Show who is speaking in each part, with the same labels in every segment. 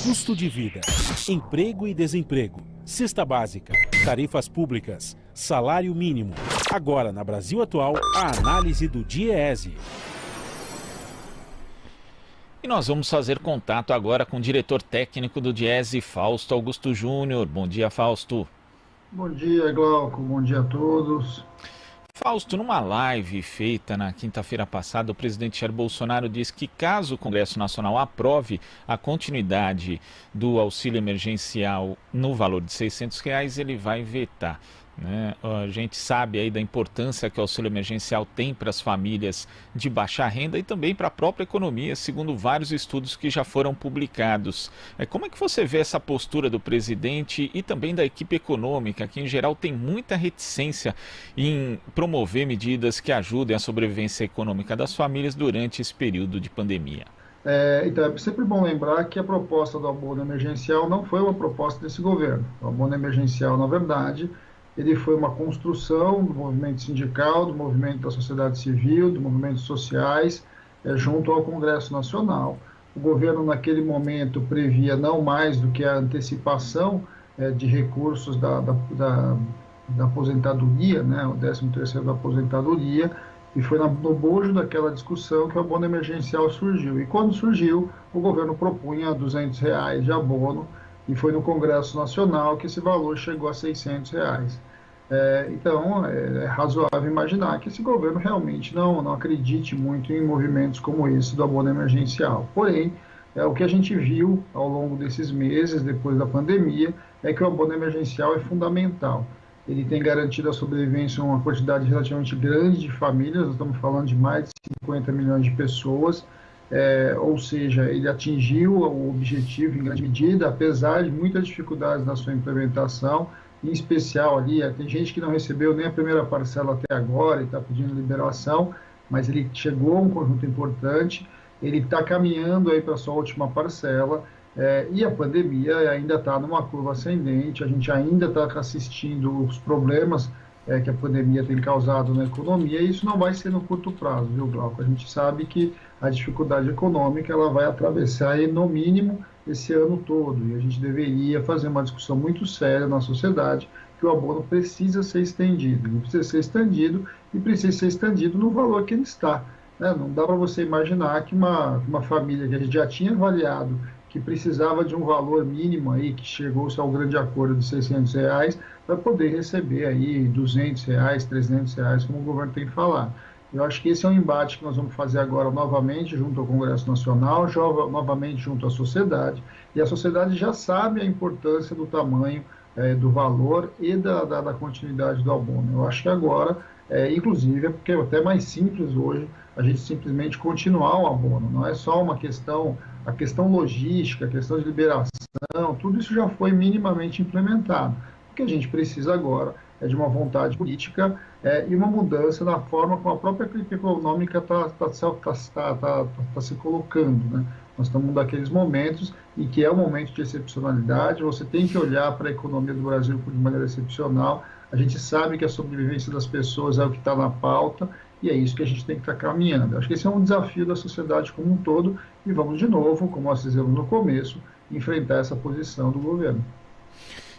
Speaker 1: Custo de vida, emprego e desemprego, cesta básica, tarifas públicas, salário mínimo. Agora, na Brasil Atual, a análise do DIEESE.
Speaker 2: E nós vamos fazer contato agora com o diretor técnico do DIEESE, Fausto Augusto Júnior. Bom dia, Fausto.
Speaker 3: Bom dia, Glauco. Bom dia a todos.
Speaker 2: Fausto, numa live feita na quinta-feira passada, o presidente Jair Bolsonaro disse que caso o Congresso Nacional aprove a continuidade do auxílio emergencial no valor de R$600, ele vai vetar. A gente sabe aí da importância que o auxílio emergencial tem para as famílias de baixa renda e também para a própria economia, segundo vários estudos que já foram publicados. Como é que você vê essa postura do presidente e também da equipe econômica, que em geral tem muita reticência em promover medidas que ajudem a sobrevivência econômica das famílias durante esse período de pandemia?
Speaker 3: Então é sempre bom lembrar que a proposta do abono emergencial não foi uma proposta desse governo. O abono emergencial, na verdade, ele foi uma construção do movimento sindical, do movimento da sociedade civil, dos movimentos sociais, junto ao Congresso Nacional. O governo, naquele momento, previa não mais do que a antecipação de recursos da aposentadoria, né, o 13º da aposentadoria, e foi no bojo daquela discussão que o abono emergencial surgiu. E quando surgiu, o governo propunha R$200 de abono, e foi no Congresso Nacional que esse valor chegou a R$600. Então, é razoável imaginar que esse governo realmente não acredite muito em movimentos como esse do abono emergencial. Porém, o que a gente viu ao longo desses meses, depois da pandemia, é que o abono emergencial é fundamental. Ele tem garantido a sobrevivência de uma quantidade relativamente grande de famílias, nós estamos falando de mais de 50 milhões de pessoas, ou seja, ele atingiu o objetivo em grande medida, apesar de muitas dificuldades na sua implementação, em especial ali, tem gente que não recebeu nem a primeira parcela até agora e está pedindo liberação, mas ele chegou a um conjunto importante, ele está caminhando aí para a sua última parcela, e a pandemia ainda está numa curva ascendente, a gente ainda está assistindo os problemas que a pandemia tem causado na economia, e isso não vai ser no curto prazo, viu, Glauco? A gente sabe que a dificuldade econômica ela vai atravessar aí, no mínimo esse ano todo, e a gente deveria fazer uma discussão muito séria na sociedade que o abono precisa ser estendido, ele precisa ser estendido e precisa ser estendido no valor que ele está. Não dá para você imaginar que uma família que a gente já tinha avaliado que precisava de um valor mínimo aí, que chegou-se ao grande acordo de R$600, para poder receber aí R$200, R$300, como o governo tem falado. Eu acho que esse é um embate que nós vamos fazer agora novamente junto ao Congresso Nacional, novamente junto à sociedade, e a sociedade já sabe a importância do tamanho do valor e da continuidade do abono. Eu acho que agora, inclusive, porque é até mais simples hoje a gente simplesmente continuar o abono, não é só uma questão, a questão logística, a questão de liberação, tudo isso já foi minimamente implementado. O que a gente precisa agora é de uma vontade política e uma mudança na forma como a própria crise econômica está se colocando, né? Nós estamos naqueles momentos em que é um momento de excepcionalidade, você tem que olhar para a economia do Brasil de maneira excepcional, a gente sabe que a sobrevivência das pessoas é o que está na pauta, e é isso que a gente tem que estar caminhando. Acho que esse é um desafio da sociedade como um todo, e vamos de novo, como nós fizemos no começo, enfrentar essa posição do governo.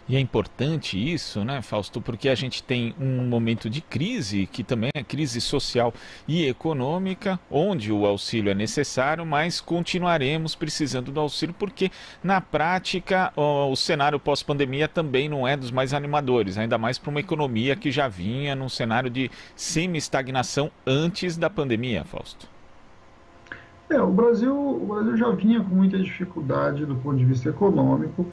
Speaker 2: E é importante isso, né, Fausto, porque a gente tem um momento de crise, que também é crise social e econômica, onde o auxílio é necessário, mas continuaremos precisando do auxílio, porque na prática o cenário pós-pandemia também não é dos mais animadores, ainda mais para uma economia que já vinha num cenário de semi-estagnação antes da pandemia, Fausto.
Speaker 3: O Brasil já vinha com muita dificuldade do ponto de vista econômico,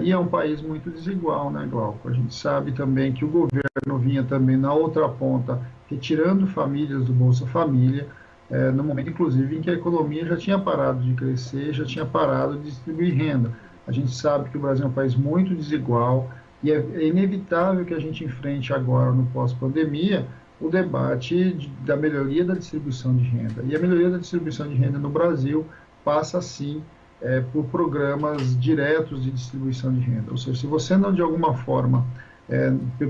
Speaker 3: e é um país muito desigual, né, Glauco? A gente sabe também que o governo vinha também na outra ponta, retirando famílias do Bolsa Família, no momento, inclusive, em que a economia já tinha parado de crescer, já tinha parado de distribuir renda. A gente sabe que o Brasil é um país muito desigual e é inevitável que a gente enfrente agora, no pós-pandemia, o debate da melhoria da distribuição de renda. E a melhoria da distribuição de renda no Brasil passa, sim, por programas diretos de distribuição de renda. Ou seja, se você não, de alguma forma,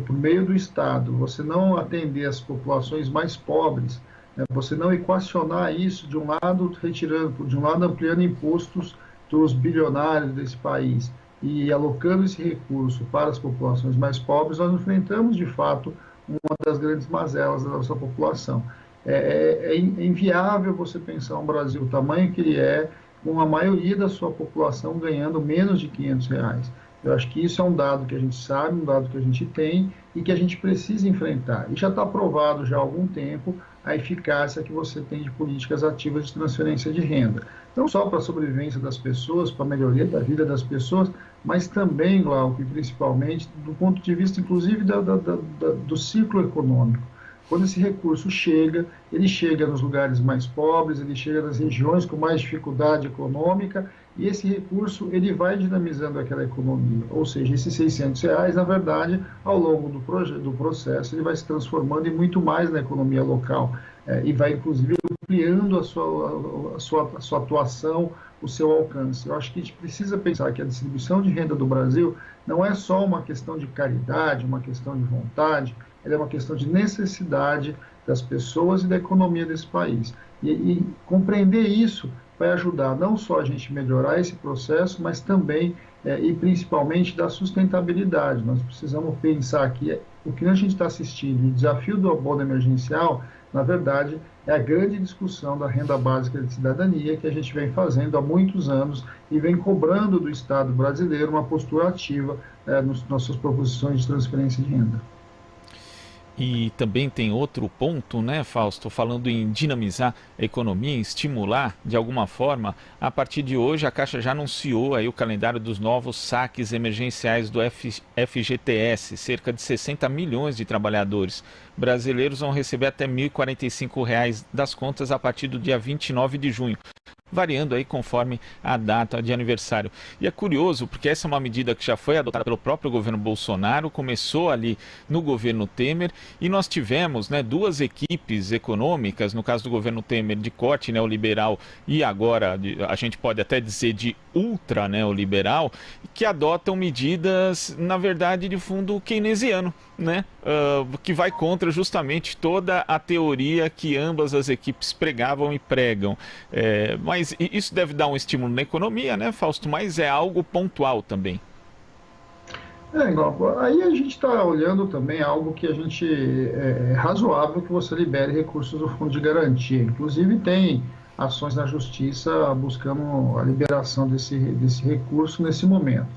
Speaker 3: por meio do Estado, você não atender as populações mais pobres, você não equacionar isso, de um lado retirando, de um lado ampliando impostos dos bilionários desse país e alocando esse recurso para as populações mais pobres, nós enfrentamos, de fato, uma das grandes mazelas da nossa população. É inviável você pensar um Brasil, o tamanho que ele é, com a maioria da sua população ganhando menos de R$ 500. Eu acho que isso é um dado que a gente sabe, um dado que a gente tem e que a gente precisa enfrentar. E já está provado já há algum tempo a eficácia que você tem de políticas ativas de transferência de renda. Não só para a sobrevivência das pessoas, para a melhoria da vida das pessoas, mas também, Glauco, e principalmente do ponto de vista, inclusive, do ciclo econômico. Quando esse recurso chega, ele chega nos lugares mais pobres, ele chega nas regiões com mais dificuldade econômica, e esse recurso ele vai dinamizando aquela economia. Ou seja, esses R$ 600, na verdade, ao longo do processo, ele vai se transformando em muito mais na economia local, e vai, inclusive, ampliando a sua atuação, o seu alcance. Eu acho que a gente precisa pensar que a distribuição de renda do Brasil não é só uma questão de caridade, uma questão de vontade, ela é uma questão de necessidade das pessoas e da economia desse país. E compreender isso vai ajudar não só a gente melhorar esse processo, mas também e principalmente da sustentabilidade. Nós precisamos pensar que o que a gente está assistindo, o desafio do abono emergencial, na verdade, é a grande discussão da renda básica de cidadania que a gente vem fazendo há muitos anos e vem cobrando do Estado brasileiro uma postura ativa nas nossas proposições de transferência de renda.
Speaker 2: E também tem outro ponto, né, Fausto, falando em dinamizar a economia, em estimular de alguma forma. A partir de hoje, a Caixa já anunciou aí o calendário dos novos saques emergenciais do FGTS. Cerca de 60 milhões de trabalhadores brasileiros vão receber até R$ 1.045 das contas a partir do dia 29 de junho. Variando aí conforme a data de aniversário. E é curioso, porque essa é uma medida que já foi adotada pelo próprio governo Bolsonaro, começou ali no governo Temer, e nós tivemos, né, duas equipes econômicas, no caso do governo Temer, de corte neoliberal e agora, a gente pode até dizer, de ultra neoliberal, que adotam medidas, na verdade, de fundo keynesiano, né? Que vai contra justamente toda a teoria que ambas as equipes pregavam e pregam. Mas isso deve dar um estímulo na economia, né, Fausto? Mas é algo pontual também.
Speaker 3: Aí a gente está olhando também algo que a gente é razoável que você libere recursos do Fundo de Garantia. Inclusive tem ações na Justiça buscando a liberação desse recurso nesse momento.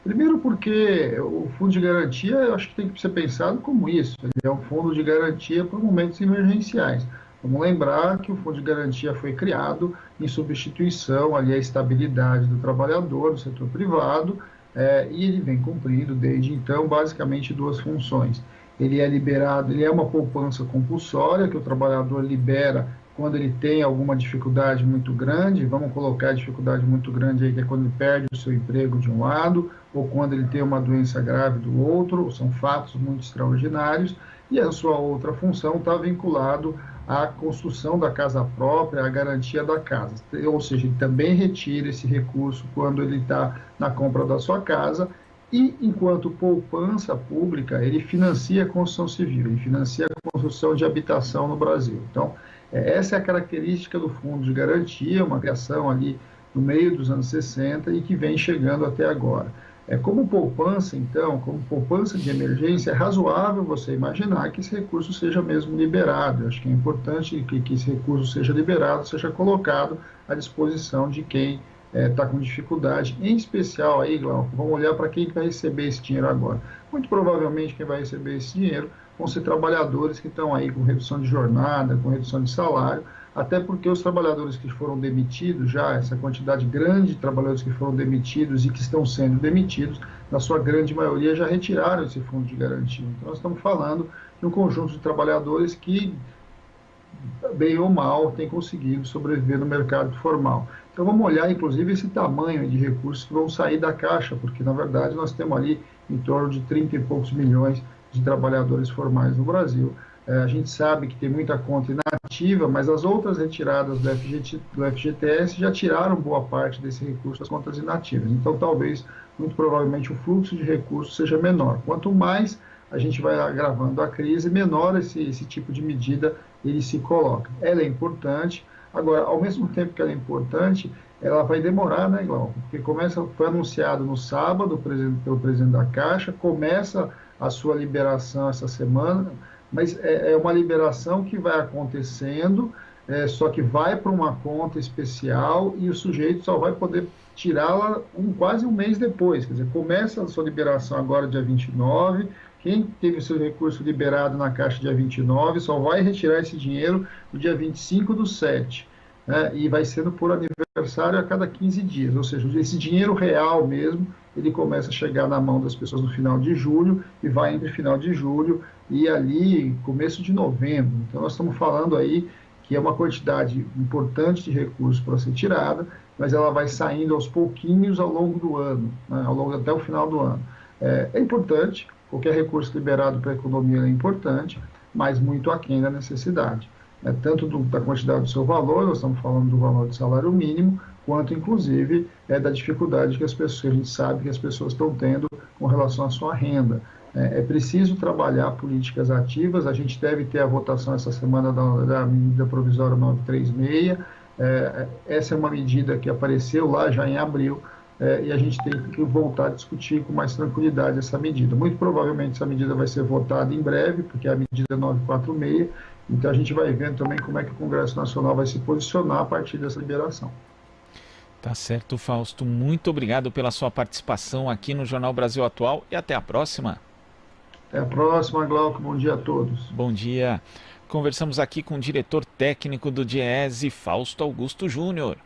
Speaker 3: Primeiro porque o Fundo de Garantia, eu acho que tem que ser pensado como isso. Ele é um fundo de garantia para momentos emergenciais. Vamos lembrar que o Fundo de Garantia foi criado em substituição ali à estabilidade do trabalhador, do setor privado, e ele vem cumprindo desde então basicamente duas funções. Ele é liberado, ele é uma poupança compulsória que o trabalhador libera quando ele tem alguma dificuldade muito grande. Vamos colocar a dificuldade muito grande aí, que é quando ele perde o seu emprego de um lado, ou quando ele tem uma doença grave do outro, são fatos muito extraordinários, e a sua outra função está vinculado à construção da casa própria, à garantia da casa. Ou seja, ele também retira esse recurso quando ele está na compra da sua casa, e enquanto poupança pública, ele financia a construção civil, ele financia a construção de habitação no Brasil. Então, essa é a característica do Fundo de Garantia, uma criação ali no meio dos anos 60 e que vem chegando até agora. Como poupança, então, como poupança de emergência, é razoável você imaginar que esse recurso seja mesmo liberado. Eu acho que é importante que esse recurso seja liberado, seja colocado à disposição de quem está com dificuldade, em especial aí, Glauco, vamos olhar para quem vai receber esse dinheiro agora. Muito provavelmente quem vai receber esse dinheiro vão ser trabalhadores que estão aí com redução de jornada, com redução de salário, até porque os trabalhadores que foram demitidos já, essa quantidade grande de trabalhadores que foram demitidos e que estão sendo demitidos, na sua grande maioria já retiraram esse fundo de garantia. Então nós estamos falando de um conjunto de trabalhadores que, bem ou mal, têm conseguido sobreviver no mercado formal. Então vamos olhar, inclusive, esse tamanho de recursos que vão sair da Caixa, porque, na verdade, nós temos ali em torno de 30 e poucos milhões de trabalhadores formais no Brasil. A gente sabe que tem muita conta inativa, mas as outras retiradas do FGTS já tiraram boa parte desse recurso das contas inativas. Então, talvez, muito provavelmente, o fluxo de recursos seja menor. Quanto mais a gente vai agravando a crise, menor esse tipo de medida ele se coloca. Ela é importante. Agora, ao mesmo tempo que ela é importante, ela vai demorar, né, Glauco? Porque foi anunciado no sábado pelo presidente da Caixa, começa a sua liberação essa semana, mas é uma liberação que vai acontecendo, só que vai para uma conta especial e o sujeito só vai poder tirá-la quase um mês depois. Quer dizer, começa a sua liberação agora dia 29, quem teve seu recurso liberado na Caixa dia 29 só vai retirar esse dinheiro no dia 25/7, né? E vai sendo por aniversário a cada 15 dias, ou seja, esse dinheiro real mesmo, ele começa a chegar na mão das pessoas no final de julho e vai entre final de julho e ali começo de novembro. Então nós estamos falando aí que é uma quantidade importante de recursos para ser tirada, mas ela vai saindo aos pouquinhos ao longo do ano, né, ao longo até o final do ano. É importante, qualquer recurso liberado para a economia é importante, mas muito aquém da necessidade. Tanto da quantidade do seu valor, nós estamos falando do valor do salário mínimo, quanto inclusive da dificuldade que a gente sabe que as pessoas estão tendo com relação à sua renda. É preciso trabalhar políticas ativas, a gente deve ter a votação essa semana da medida provisória 936, essa é uma medida que apareceu lá já em abril, e a gente tem que voltar a discutir com mais tranquilidade essa medida. Muito provavelmente essa medida vai ser votada em breve, porque é a medida 946, então a gente vai vendo também como é que o Congresso Nacional vai se posicionar a partir dessa liberação.
Speaker 2: Tá certo, Fausto. Muito obrigado pela sua participação aqui no Jornal Brasil Atual e até a próxima.
Speaker 3: Até a próxima, Glauco. Bom dia a todos.
Speaker 2: Bom dia. Conversamos aqui com o diretor técnico do DIEESE, Fausto Augusto Júnior.